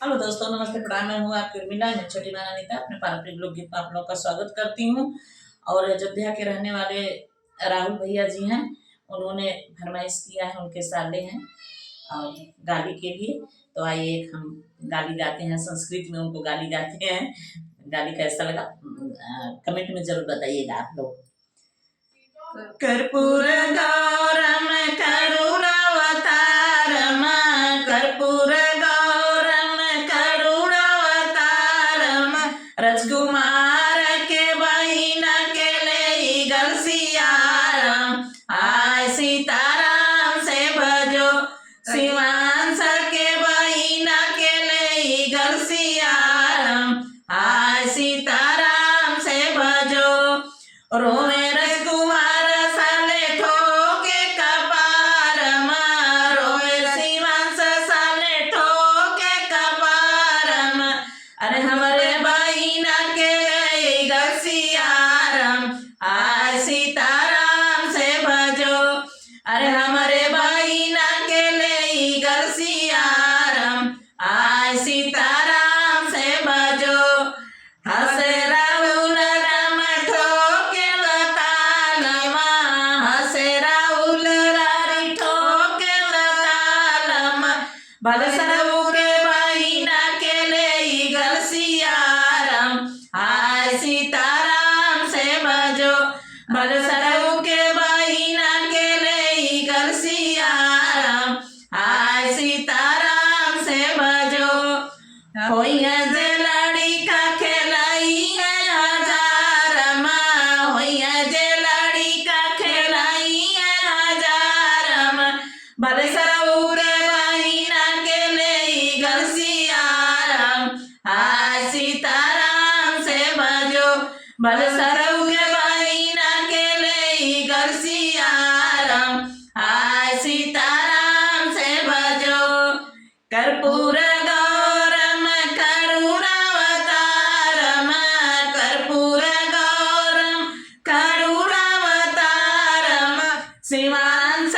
Hello दोस्तों, नमस्ते, प्रणाम। मैं हूँ आपकी उर्मिला। मैं छोटी बहन अनीता अपने पारंपरिक लोकगीत में आप लोगों का स्वागत करती हूँ। और अयोध्या के रहने वाले राहुल भैया जी हैं, उन्होंने फरमाइश किया है, उनके साले हैं और गाली के लिए। तो आइए एक हम गाली गाते हैं, संस्कृत में उनको गाली गाते हैं। गाली कैसा लगा कमेंट में जरूर बताइएगा आप लोग। कर्पूर गौरम करुणावतारम, कर्पूर गौरम करुणावतारम, राजकुमार के बहिना के ले गलसियारम। आय सीताराम से भजो, शिवांश के बहिना के ले गलसियारम। आय सीताराम से भजो, रोए राजकुमार साले ठोके कपार, रोए शिवांश साले ठोके कपार। अरे हमारे बहिना के गलसियारम, आय सीताराम से भजो। अरे हमारे बहिना के गलसियारम, आय सीताराम से भजो। हसे राहुल राम ठोके लतालमा, हसे राहुल रारी ठोके लतालमा। बलसरऊ के बहिना के ले गलसियारम, आय सीताराम से भजो। बलसरऊ के बहिना के ले गलसियारम, आय सीताराम से भजो। होई है जे लड़ी का खेलाई है हजार, होई है जे लड़ी का खेलाई है हजार। बलसरऊ के बहिना के ले गलसियारम, आय सीताराम से भजो। बलसरऊ के बहिना के ले गलसियारम, आय सीताराम से भजो। कर्पूर गौरम करुणावतारम, कर्पूर गौरम करुणावतारम, शिवांश